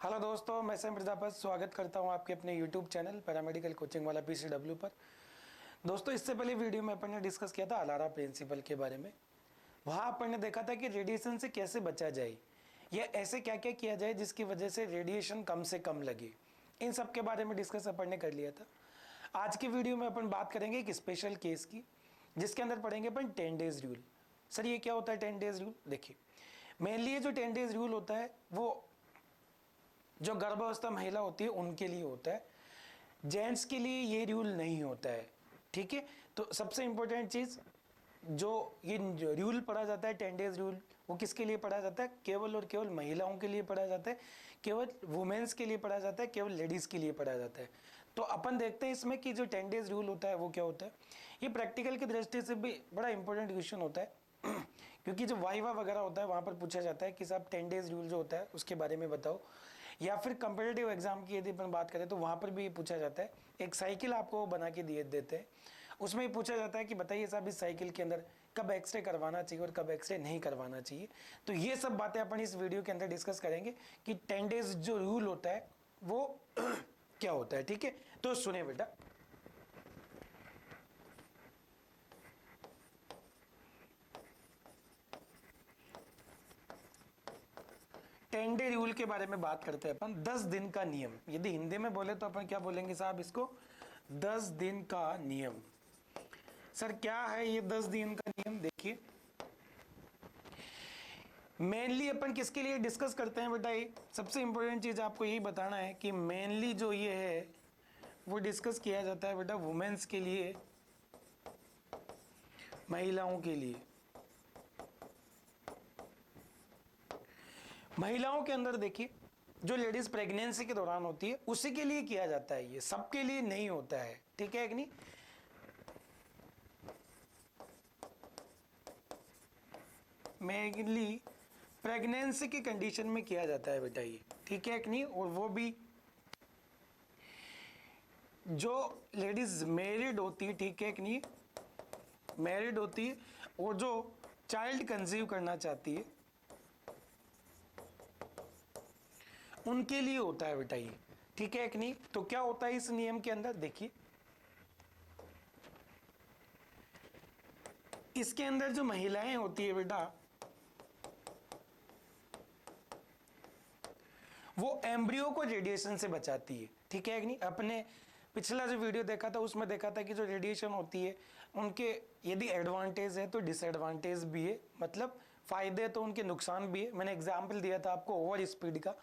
Hello दोस्तों, मैं Sam Prajapat स्वागत करता हूं आपके अपने यूट्यूब चैनल पैरामेडिकल कोचिंग वाला PCW पर। दोस्तों, इससे पहले वीडियो में अपन ने डिस्कस किया था अलारा प्रिंसिपल के बारे में। वहां अपन ने देखा था कि रेडिएशन से कैसे बचा जाए या ऐसे क्या क्या किया जाए जिसकी वजह से रेडिएशन कम से कम लगे। इन सब के बारे में डिस्कस अपन ने कर लिया था। आज की वीडियो में अपन बात करेंगे एक स्पेशल केस की, जिसके अंदर पढ़ेंगे अपन 10 डेज रूल। सर, ये क्या होता है 10 डेज रूल? देखिए, मेनली ये जो 10 डेज रूल होता है वो जो गर्भावस्था महिला होती है उनके लिए होता है। जेंट्स के लिए ये रूल नहीं होता है। ठीक है, तो सबसे इंपॉर्टेंट चीज जो ये रूल पढ़ा जाता है 10 डेज रूल, वो किसके लिए पढ़ा जाता है? केवल और केवल महिलाओं के लिए पढ़ा जाता है, केवल वुमेन्स के लिए पढ़ा जाता है, केवल लेडीज के लिए पढ़ा जाता है। तो अपन देखते हैं इसमें कि जो 10 डेज रूल होता है वो क्या होता है। ये प्रैक्टिकल की दृष्टि से भी बड़ा इंपॉर्टेंट क्वेश्चन होता है क्योंकि जो वाइवा वगैरह होता है वहां पर पूछा जाता है कि साहब 10 डेज रूल जो होता है उसके बारे में बताओ। या फिर कंपेटिटिव एग्जाम की यदि अपन बात करें तो वहां पर भी ये पूछा जाता है। एक साइकिल आपको बना के दिए देते हैं, उसमें ये पूछा जाता है कि बताइए साहब इस साइकिल के अंदर कब एक्सरे करवाना चाहिए और कब एक्सरे नहीं करवाना चाहिए। तो ये सब बातें अपन इस वीडियो के अंदर डिस्कस करेंगे कि 10 डेज जो रूल होता है वो क्या होता है। ठीक है, तो सुने बेटा। 10 डे रूल के बारे में बात करते हैं अपन। 10 दिन का नियम, यदि हिंदी में बोले तो अपन क्या बोलेंगे साहब इसको? 10 दिन का नियम। सर, क्या है ये 10 दिन का नियम? देखिए, मेनली अपन किसके लिए डिस्कस करते हैं बेटा? ये सबसे इंपॉर्टेंट चीज आपको यही बताना है कि मेनली जो ये है वो डिस्कस किया जाता है बेटा वुमेन्स के लिए, महिलाओं के लिए। महिलाओं के अंदर देखिए, जो लेडीज प्रेगनेंसी के दौरान होती है उसी के लिए किया जाता है, ये सबके लिए नहीं होता है। ठीक है कि नहीं? मेनली प्रेगनेंसी की कंडीशन में किया जाता है बेटा ये। ठीक है कि नहीं? और वो भी जो लेडीज मैरिड होती है, ठीक है कि नहीं, मैरिड होती है और जो चाइल्ड कंसीव करना चाहती है उनके लिए होता है बेटा ये। ठीक है कि नहीं? तो क्या होता है इस नियम के अंदर? देखिए, इसके अंदर जो महिलाएं होती है बेटा वो एम्ब्रियो को रेडिएशन से बचाती है। ठीक है कि नहीं? अपने पिछला जो वीडियो देखा था उसमें देखा था कि जो रेडिएशन होती है उनके यदि एडवांटेज है तो डिसएडवांटेज भी है, मतलब फायदे तो उनके नुकसान भी है। मैंने एग्जाम्पल दिया था आपको ओवर स्पीड का।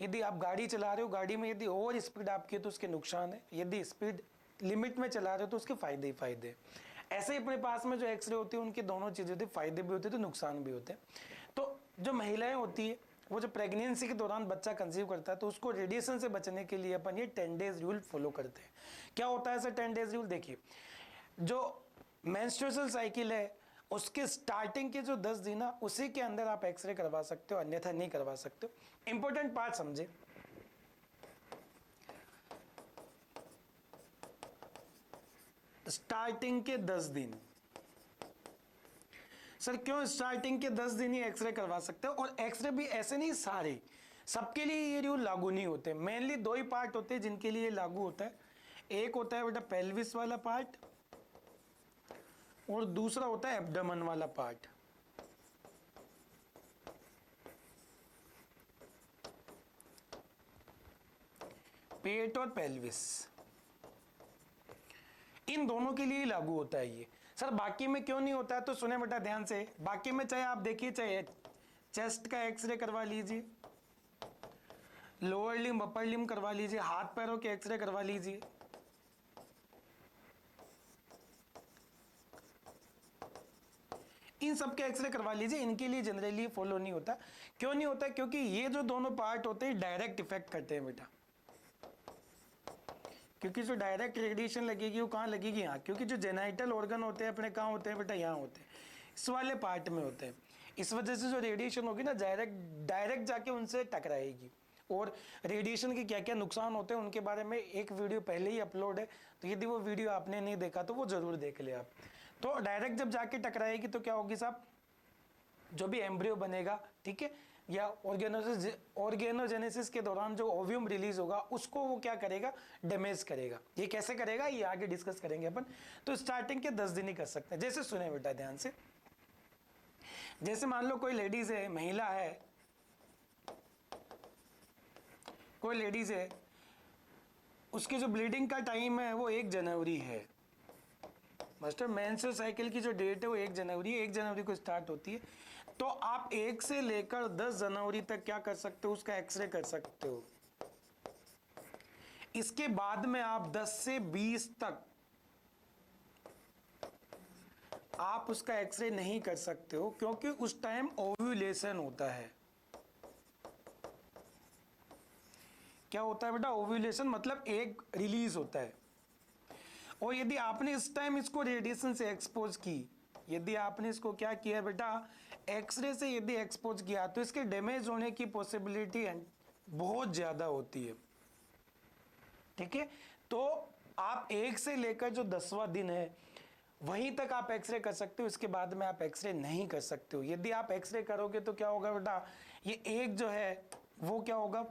यदि आप गाड़ी चला रहे हो, गाड़ी में यदि ओवर स्पीड आपकी है तो उसके नुकसान है, यदि स्पीड लिमिट में चला रहे हो तो उसके फायदे ही फायदे हैं। ऐसे ही अपने पास में जो एक्सरे होती है उनकी दोनों चीजें होती है, फायदे भी होते हैं तो नुकसान भी होते हैं। तो जो महिलाएं होती है वो जो प्रेगनेंसी के दौरान बच्चा कंसीव करता है तो उसको रेडिएशन से बचने के लिए अपन ये 10 डेज रूल फॉलो करते हैं। क्या होता है सर 10 डेज रूल? देखिए, जो मेंस्ट्रुअल साइकिल है उसके स्टार्टिंग के जो 10 दिन है उसी के अंदर आप एक्सरे करवा सकते हो, अन्यथा नहीं करवा सकते हो। इंपॉर्टेंट पार्ट समझे, स्टार्टिंग के 10 दिन। सर, क्यों स्टार्टिंग के 10 दिन ही एक्सरे करवा सकते हो? और एक्सरे भी ऐसे नहीं, सारे सबके लिए ये रूल लागू नहीं होते। मेनली दो ही पार्ट होते हैं जिनके लिए लागू होता है। एक होता है बेटा पेल्विस वाला पार्ट और दूसरा होता है एब्डोमेन वाला पार्ट। पेट और पेल्विस, इन दोनों के लिए लागू होता है ये। सर, बाकी में क्यों नहीं होता है? तो सुने बेटा ध्यान से, बाकी में चाहे आप देखिए, चाहे चेस्ट का एक्सरे करवा लीजिए, लोअर लिम्ब अपर लिम्ब करवा लीजिए, हाथ पैरों के एक्सरे करवा लीजिए, इन सब के एक्सरे करवा लीजिए, इनके लिए जनरली फॉलो नहीं होता। क्यों नहीं होता? क्योंकि ये जो दोनों पार्ट होते हैं डायरेक्ट इफेक्ट करते हैं बेटा। क्योंकि जो डायरेक्ट रेडिएशन लगेगी वो कहाँ लगेगी? यहाँ। क्योंकि जो जेनाइटल ऑर्गन होते हैं अपने कहाँ होते हैं बेटा? यहाँ होते हैं, इस वाले पार्ट में होते हैं। इस वजह से जो रेडिएशन होगी ना डायरेक्ट जाके उनसे टकराएगी। और रेडिएशन के क्या क्या नुकसान होते हैं उनके बारे में एक वीडियो पहले ही अपलोड है, तो यदि वो वीडियो आपने नहीं देखा तो वो जरूर देख ले आप। तो डायरेक्ट जब जाके टकराएगी तो क्या होगी साहब? जो भी एम्ब्रियो बनेगा, ठीक है, या ऑर्गेनोजेनेसिस के दौरान जो ओव्यूम रिलीज होगा उसको वो क्या करेगा, डैमेज करेगा। ये कैसे करेगा ये आगे डिस्कस करेंगे अपन। तो स्टार्टिंग के 10 दिन ही कर सकते हैं। जैसे सुने बेटा ध्यान से, जैसे मान लो कोई लेडीज है, महिला है, कोई लेडीज है, उसकी जो ब्लीडिंग का टाइम है वो 1 जनवरी है। मास्टर मेंस्ट्रुअल साइकिल की जो डेट है वो 1 जनवरी को स्टार्ट होती है। तो आप 1 से लेकर 10 जनवरी तक क्या कर सकते हो, उसका एक्सरे कर सकते हो। इसके बाद में आप 10 से 20 तक आप उसका एक्सरे नहीं कर सकते हो, क्योंकि उस टाइम ओव्यूलेशन होता है। क्या होता है बेटा, ओव्यूलेशन मतलब एग रिलीज होता है। और यदि आपने इस टाइम इसको रेडिएशन से एक्सपोज की, यदि आपने इसको क्या किया बेटा, एक्सरे से यदि एक्सपोज किया, तो इसके डैमेज होने की पॉसिबिलिटी बहुत ज्यादा होती है। ठीक है, तो आप 1 से लेकर जो 10वां दिन है वहीं तक आप एक्सरे कर सकते हो, इसके बाद में आप एक्सरे नहीं कर सकते हो। यदि आप एक्सरे करोगे तो क्या होगा बेटा, ये एक जो है वो क्या होगा,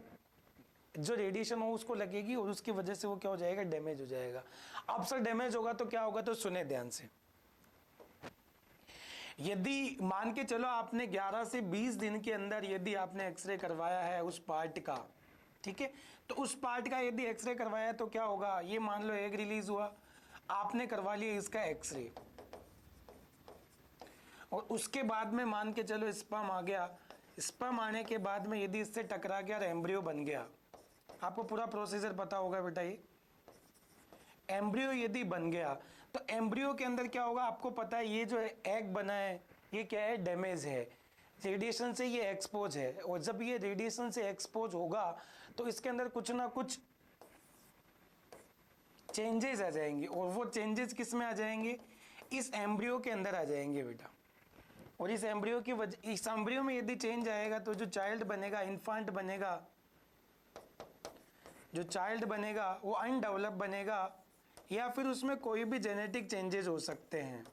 जो रेडिएशन हो उसको लगेगी और उसकी वजह से वो क्या हो जाएगा, डैमेज हो जाएगा। अब सर डैमेज होगा तो क्या होगा, तो सुने ध्यान से। यदि मान के चलो आपने 11 से 20 दिन के अंदर यदि आपने एक्सरे करवाया है उस पार्ट का, ठीक है, तो उस पार्ट का यदि एक्सरे करवाया तो क्या होगा, ये मान लो एग रिलीज हुआ, आपने करवा लिया इसका एक्सरे, और उसके बाद में मान के चलो स्पर्म आ गया। स्पर्म आने के बाद में यदि इससे टकरा गया और एम्ब्रियो बन गया, आपको पूरा प्रोसीजर पता होगा बेटा। ये एम्ब्रियो यदि बन गया तो एम्ब्रियो के अंदर क्या होगा, आपको पता है, ये जो एग बना है ये क्या है, डैमेज है, रेडिएशन से ये एक्सपोज है। और जब ये रेडिएशन से एक्सपोज होगा तो इसके अंदर कुछ ना कुछ चेंजेस आ जाएंगे, और वो चेंजेस किस में आ जाएंगे, इस एम्ब्रियो के अंदर आ जाएंगे बेटा। और इस एम्ब्रियो की वजह, इस एम्ब्रियो में यदि चेंज आएगा तो जो चाइल्ड बनेगा, इन्फांट बनेगा, जो चाइल्ड बनेगा वो अनडेवलप बनेगा, या फिर उसमें कोई भी जेनेटिक चेंजेस हो सकते हैं,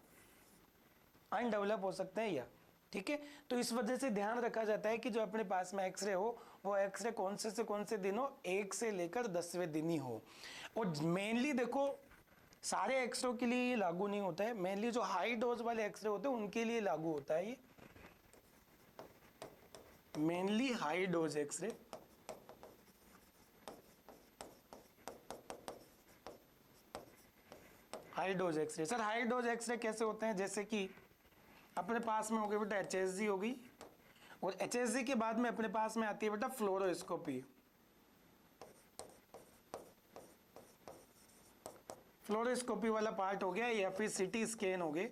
अनडेवलप हो सकते हैं या, ठीक है। तो इस वजह से ध्यान रखा जाता है कि जो अपने पास में एक्सरे हो वो एक्सरे कौन से कौन से दिन हो, 1 से लेकर 10वें दिन ही हो। और मेनली देखो सारे एक्सरे के लिए ये लागू नहीं होता है, मेनली जो हाई डोज वाले एक्सरे होते हैं उनके लिए लागू होता है ये, mainly high dose x-ray. High dose x-ray, sir high dose x-ray कैसे होते हैं, जैसे कि अपने पास में हो गई बेटा एचएसजी होगी, और एचएसजी के बाद में अपने पास में आती है बेटा फ्लोरोस्कोपी। फ्लोरोस्कोपी वाला पार्ट हो गया, या फिर सिटी स्कैन हो गए।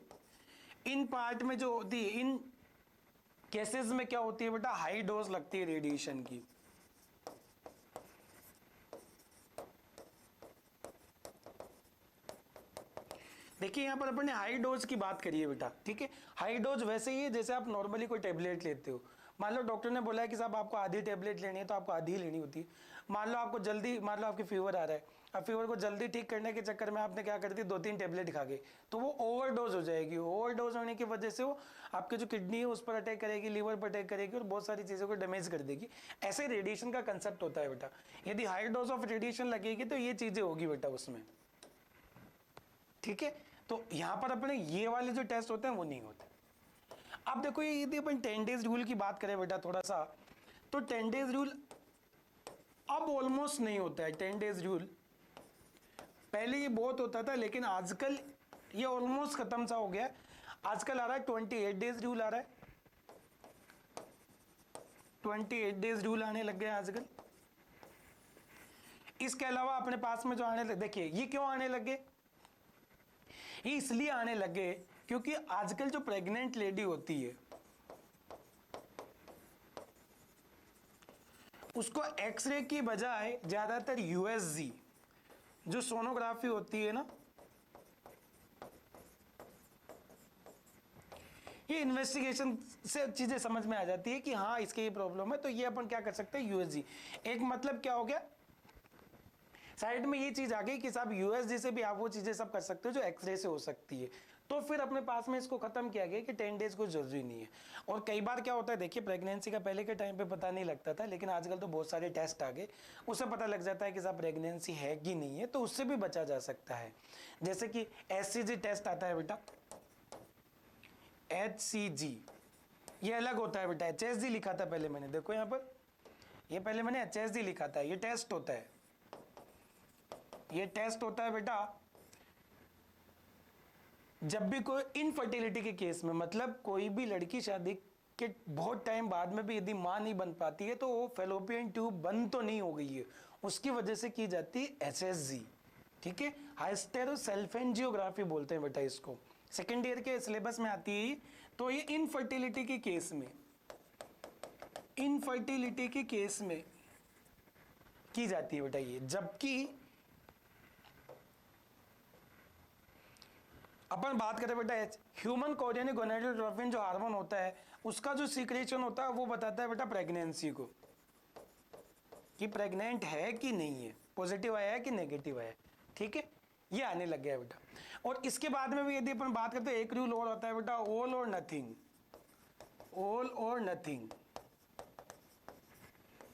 इन पार्ट में जो होती है, इन केसेस में क्या होती है बेटा, हाई डोज लगती है रेडिएशन की। देखिए यहाँ पर अपन ने हाई डोज की बात करी है बेटा, ठीक है। हाई डोज वैसे ही है जैसे आप नॉर्मली कोई टेबलेट लेते हो। मान लो डॉक्टर ने बोला है कि साहब आपको आधी टेबलेट लेनी है, तो आपको आधी ही लेनी होती है। मान लो आपको जल्दी, मान लो आपकी फीवर आ रहा है, अब फीवर को जल्दी ठीक करने के चक्कर में आपने क्या कर दी, 2-3 टेबलेट खा गए, तो वो ओवरडोज हो जाएगी। ओवरडोज होने की वजह से वो आपकी जो किडनी है उस पर अटैक करेगी, लीवर पर अटैक करेगी, और बहुत सारी चीज़ों को डैमेज कर देगी। ऐसे रेडिएशन का कंसेप्ट होता है बेटा। यदि हाई डोज ऑफ रेडिएशन लगेगी तो ये चीज़ें होगी बेटा उसमें, ठीक है। तो यहाँ पर अपने ये वाले जो टेस्ट होते हैं वो नहीं होते। अब देखो ये यदि अपन 10 डेज रूल की बात करें बेटा थोड़ा सा, तो 10 डेज रूल अब ऑलमोस्ट नहीं होता है। 10 डेज रूल पहले ये बहुत होता था, लेकिन आजकल ये ऑलमोस्ट खत्म सा हो गया। आजकल आ रहा है 28 डेज रूल आ रहा है, 28 डेज रूल आने लग गया आजकल। इसके अलावा अपने पास में जो आने लगे, देखिए ये क्यों आने लगे, ये इसलिए आने लगे क्योंकि आजकल जो प्रेग्नेंट लेडी होती है उसको एक्सरे की बजाय ज्यादातर यूएसजी जो सोनोग्राफी होती है ना, ये इन्वेस्टिगेशन से चीजें समझ में आ जाती है कि हाँ इसके ये प्रॉब्लम है, तो ये अपन क्या कर सकते हैं, यूएसजी। एक मतलब क्या हो गया, साइड में ये चीज आ गई कि साहब यूएसजी से भी आप वो चीजें सब कर सकते हो जो एक्सरे से हो सकती है। तो फिर अपने पास में इसको खत्म किया गया कि 10 डेज कोई जरूरी नहीं है। और कई बार क्या होता है, देखिए प्रेगनेंसी का पहले के टाइम पे पता नहीं लगता था, लेकिन आजकल तो बहुत सारे टेस्ट आ गए, उससे पता लग जाता है कि साहब प्रेगनेंसी है कि नहीं है, तो उससे भी बचा जा सकता है। जैसे कि HCG टेस्ट आता है बेटा, HCG ये अलग होता है बेटा, HSG लिखा था पहले मैंने, देखो यहाँ पर, ये पहले मैंने HSG लिखा था, ये टेस्ट होता है, ये टेस्ट होता है बेटा जब भी कोई इनफर्टिलिटी के केस में, मतलब कोई भी लड़की शादी के बहुत टाइम बाद में भी यदि मां नहीं बन पाती है तो वो फेलोपियन ट्यूब बंद तो नहीं हो गई है, उसकी वजह से की जाती है HSG, ठीक है, हाइस्टेरोसेल्फेंजियोग्राफी बोलते हैं बेटा इसको, सेकेंड ईयर के सिलेबस में आती है। तो ये इनफर्टिलिटी के केस में, इनफर्टिलिटी के केस में की जाती है बेटा ये। जबकि अपन बात करें बेटा ह्यूमन कोरियनिक गोनाडोट्रोपिन जो हार्मोन होता है उसका जो सीक्रेशन होता है वो बताता है बेटा प्रेगनेंसी को, कि प्रेग्नेंट है कि नहीं है, पॉजिटिव आया है कि नेगेटिव आया है, ठीक है, ये आने लग गया है बेटा। और इसके बाद में भी यदि अपन बात करते हैं एक रूल और होता है बेटा, ऑल और नथिंग, ऑल और नथिंग।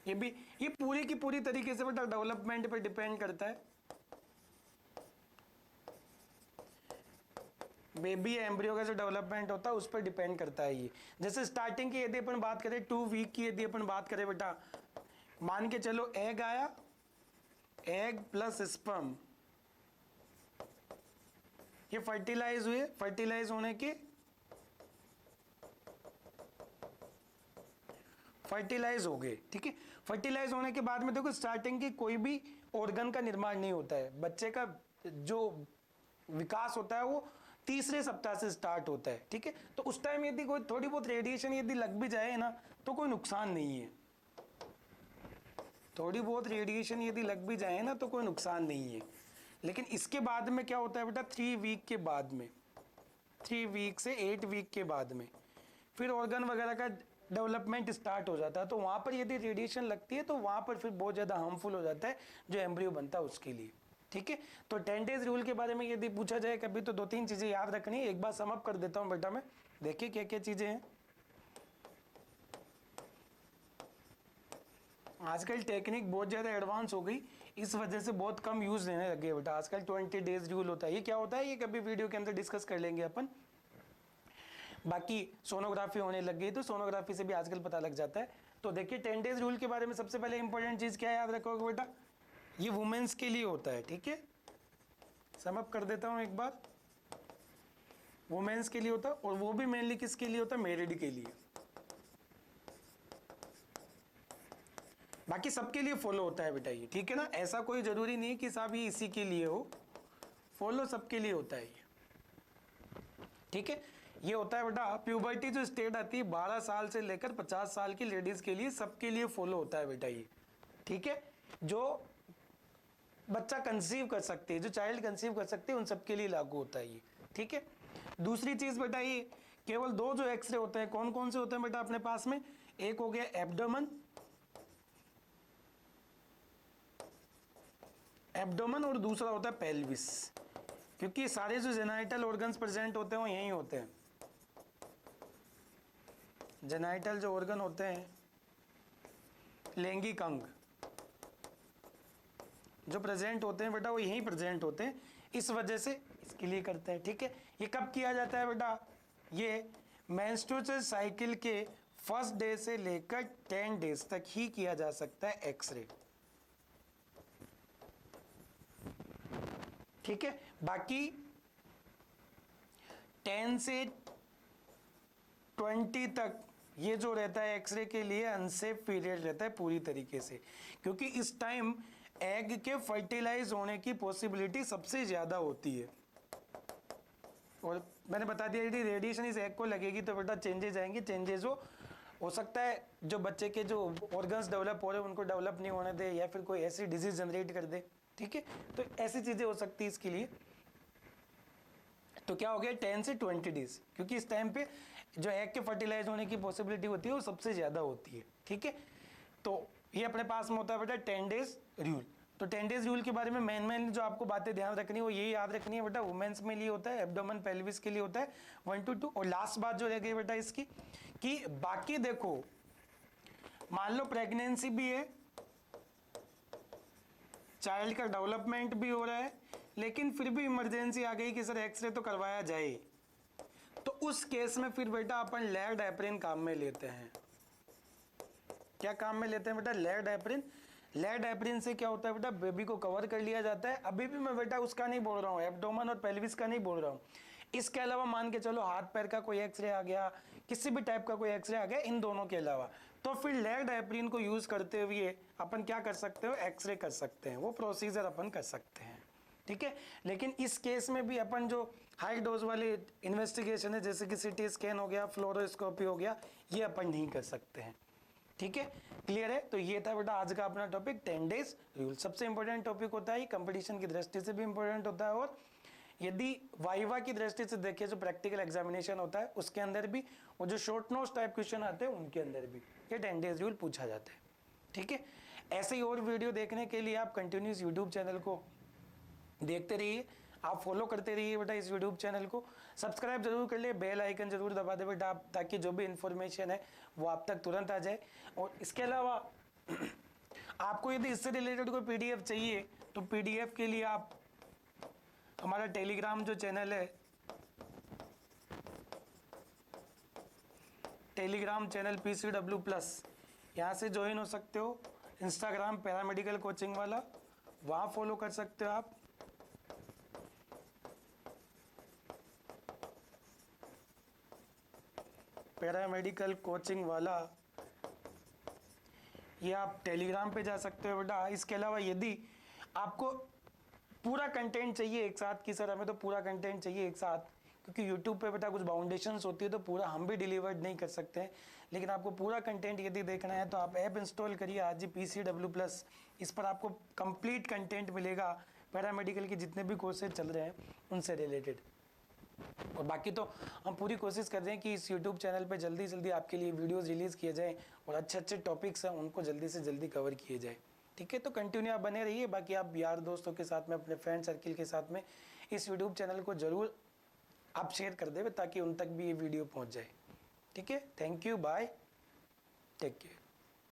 ये भी, ये पूरी की पूरी तरीके से बेटा डेवलपमेंट पे डिपेंड करता है, बेबी एम्ब्रियो का जो डेवलपमेंट होता है उस पर डिपेंड करता है ये। जैसे स्टार्टिंग की यदि अपन बात करें 2 वीक की यदि अपन बात करें बेटा, मान के चलो एग आया, एग प्लस स्पर्म ये फर्टिलाइज हुए, फर्टिलाइज होने के, फर्टिलाइज हो गए, ठीक है, फर्टिलाइज होने के बाद में देखो स्टार्टिंग की कोई भी ऑर्गन का निर्माण नहीं होता है, बच्चे का जो विकास होता है वो तीसरे सप्ताह से स्टार्ट होता है, ठीक है। तो उस टाइम यदि कोई थोड़ी बहुत रेडिएशन यदि लग भी जाए ना तो कोई नुकसान नहीं है, थोड़ी बहुत रेडिएशन यदि लग भी जाए ना तो कोई नुकसान नहीं है। लेकिन इसके बाद में क्या होता है बेटा, 3 वीक के बाद में, 3 वीक से 8 वीक के बाद में फिर ऑर्गन वगैरह का डेवलपमेंट स्टार्ट हो जाता है। तो वहाँ पर यदि रेडिएशन लगती है तो वहाँ पर फिर बहुत ज़्यादा हार्मफुल हो जाता है जो एम्ब्रियो बनता है उसके लिए, ठीक है। तो 10 डेज रूल के बारे में यदि पूछा जाए कभी तो 2-3 चीज़ें याद रखनी है, एक बार सम अप कर देता हूँ बेटा मैं, देखिए क्या क्या चीज़ें हैं। आजकल टेक्निक बहुत ज़्यादा एडवांस हो गई, इस वजह से बहुत कम यूज़ लेने लगे बेटा। आजकल 20 डेज रूल होता है, ये क्या होता है ये कभी वीडियो के अंदर डिस्कस कर लेंगे अपन। बाकी सोनोग्राफी होने लग गई तो सोनोग्राफी से भी आजकल पता लग जाता है। तो देखिए 10 डेज रूल के बारे में सबसे पहले इंपॉर्टेंट चीज़ क्या याद रखोगे बेटा, ये वुमेन्स के लिए होता है, ठीक है, सम अप कर देता हूँ एक बार, वुमेन्स के लिए होता है और वो भी मेनली किसके लिए होता है, मैरिड के लिए। बाकी सबके लिए फॉलो होता है बेटा ये, ठीक है ना, ऐसा कोई जरूरी नहीं है कि साहब ये इसी के लिए हो, फॉलो सबके लिए होता है ये, ठीक है। ये होता है बेटा प्यूबर्टी जो स्टेट आती है 12 साल से लेकर 50 साल की लेडीज के लिए, सबके लिए फॉलो होता है बेटा ये, ठीक है। जो बच्चा कंसीव कर सकते हैं, जो चाइल्ड कंसीव कर सकते हैं उन सबके लिए लागू होता है ये, ठीक है। दूसरी चीज बेटा ये केवल 2 जो एक्सरे होते हैं, कौन कौन से होते हैं बेटा अपने पास में, एक हो गया एब्डोमेन, एब्डोमेन और दूसरा होता है पेल्विस, क्योंकि सारे जो जेनाइटल ऑर्गन्स प्रेजेंट होते हैं वो यहीं होते हैं। जेनाइटल जो ऑर्गन होते हैं, लैंगिक अंग जो प्रेजेंट होते हैं बेटा वो यहीं प्रेजेंट होते हैं, इस वजह से इसके लिए करते हैं, ठीक है। ये कब किया जाता है बेटा, ये मेंस्ट्रुअल साइकिल के फर्स्ट डे से लेकर 10 डेज तक ही किया जा सकता है एक्सरे, ठीक है। बाकी 10 से 20 तक ये जो रहता है एक्सरे के लिए अनसेफ पीरियड रहता है पूरी तरीके से, क्योंकि इस टाइम एग के फर्टिलाइज होने की पॉसिबिलिटी सबसे ज़्यादा होती है। और मैंने बता दिया यदि रेडिएशन इस एग को लगेगी तो बेटा चेंजेस आएंगे, चेंजेस हो सकता है जो बच्चे के जो ऑर्गन्स डेवलप हो रहे हैं उनको डेवलप नहीं होने दे, या फिर कोई ऐसी डिजीज जनरेट कर दे, ठीक है। तो ऐसी चीज़ें हो सकती है इसके लिए। तो क्या हो गया 10 से 20 डेज, क्योंकि इस टाइम पे जो एग के फर्टिलाइज होने की पॉसिबिलिटी होती है वो सबसे ज़्यादा होती है, ठीक है। तो ये अपने पास में होता है बेटा 10 डेज रूल। तो 10 डेज रूल के बारे में मेन जो आपको बातें ध्यान रखनी है वो यही याद रखनी है बेटा, वुमेन्स में लिए होता है, एब्डोमेन पेल्विस के लिए होता है 1 to 2। और लास्ट बात जो रह गई बेटा इसकी कि बाकी देखो, मान लो प्रेगनेंसी भी है, चाइल्ड का डेवलपमेंट भी हो रहा है, लेकिन फिर भी इमरजेंसी आ गई कि सर एक्सरे तो करवाया जाए, तो उस केस में फिर बेटा अपन लेड एप्रिन काम में लेते हैं। क्या काम में लेते हैं बेटा? Lead apron. लेड एप्रिन से क्या होता है बेटा, बेबी को कवर कर लिया जाता है। अभी भी मैं बेटा उसका नहीं बोल रहा हूँ, एब्डोमेन और पेल्विस का नहीं बोल रहा हूँ। इसके अलावा मान के चलो हाथ पैर का कोई एक्सरे आ गया, किसी भी टाइप का कोई एक्सरे आ गया, इन दोनों के अलावा, तो फिर लेड एप्रिन को यूज करते हुए अपन क्या कर सकते हो, एक्सरे कर सकते हैं। वो प्रोसीजर अपन कर सकते हैं, ठीक है। लेकिन इस केस में भी अपन जो हाई डोज वाली इन्वेस्टिगेशन है, जैसे कि सीटी स्कैन हो गया, फ्लोरोस्कोपी हो गया, ये अपन नहीं कर सकते हैं, ठीक है। क्लियर है? तो ये था बेटा आज का अपना टॉपिक 10 डेज रूल। सबसे इंपॉर्टेंट टॉपिक होता है, कंपटीशन की दृष्टि से भी इंपॉर्टेंट होता है, और यदि वाइवा की दृष्टि से देखें, जो प्रैक्टिकल एग्जामिनेशन होता है उसके अंदर भी, और जो शॉर्ट नोट्स टाइप क्वेश्चन आते हैं उनके अंदर भी ये 10 डेज रूल पूछा जाता है, ठीक है। ऐसे ही और वीडियो देखने के लिए आप कंटिन्यूस यूट्यूब चैनल को देखते रहिए, आप फॉलो करते रहिए बेटा इस यूट्यूब चैनल को, सब्सक्राइब जरूर कर लिए, बेल आइकन जरूर दबा दे बेटा आप, ताकि जो भी इंफॉर्मेशन है वो आप तक तुरंत आ जाए। और इसके अलावा आपको यदि इससे रिलेटेड कोई पीडीएफ चाहिए, तो पीडीएफ के लिए आप हमारा टेलीग्राम जो चैनल है, टेलीग्राम चैनल PCW+, यहाँ से ज्वाइन हो सकते हो। इंस्टाग्राम पैरामेडिकल कोचिंग वाला, वहाँ फॉलो कर सकते हो आप। पैरामेडिकल कोचिंग वाला, ये आप टेलीग्राम पे जा सकते हो बेटा। इसके अलावा यदि आपको पूरा कंटेंट चाहिए एक साथ, कि सर हमें तो पूरा कंटेंट चाहिए एक साथ, क्योंकि यूट्यूब पे बेटा कुछ बाउंडेशंस होती है, तो पूरा हम भी डिलीवर्ड नहीं कर सकते हैं, लेकिन आपको पूरा कंटेंट यदि देखना है तो आप ऐप इंस्टॉल करिए आज ही, PCW+। इस पर आपको कंप्लीट कंटेंट मिलेगा, पैरामेडिकल के जितने भी कोर्सेज चल रहे हैं उनसे रिलेटेड। और बाकी तो हम पूरी कोशिश कर रहे हैं कि इस YouTube चैनल पे जल्दी जल्दी आपके लिए वीडियोस रिलीज़ किए जाएं, और अच्छे अच्छे टॉपिक्स हैं उनको जल्दी से जल्दी कवर किए जाए, ठीक है। तो कंटिन्यू आप बने रहिए। बाकी आप यार दोस्तों के साथ में, अपने फ्रेंड सर्किल के साथ में इस YouTube चैनल को ज़रूर आप शेयर कर दें, ताकि उन तक भी ये वीडियो पहुँच जाए, ठीक है। Thank you, bye, take care.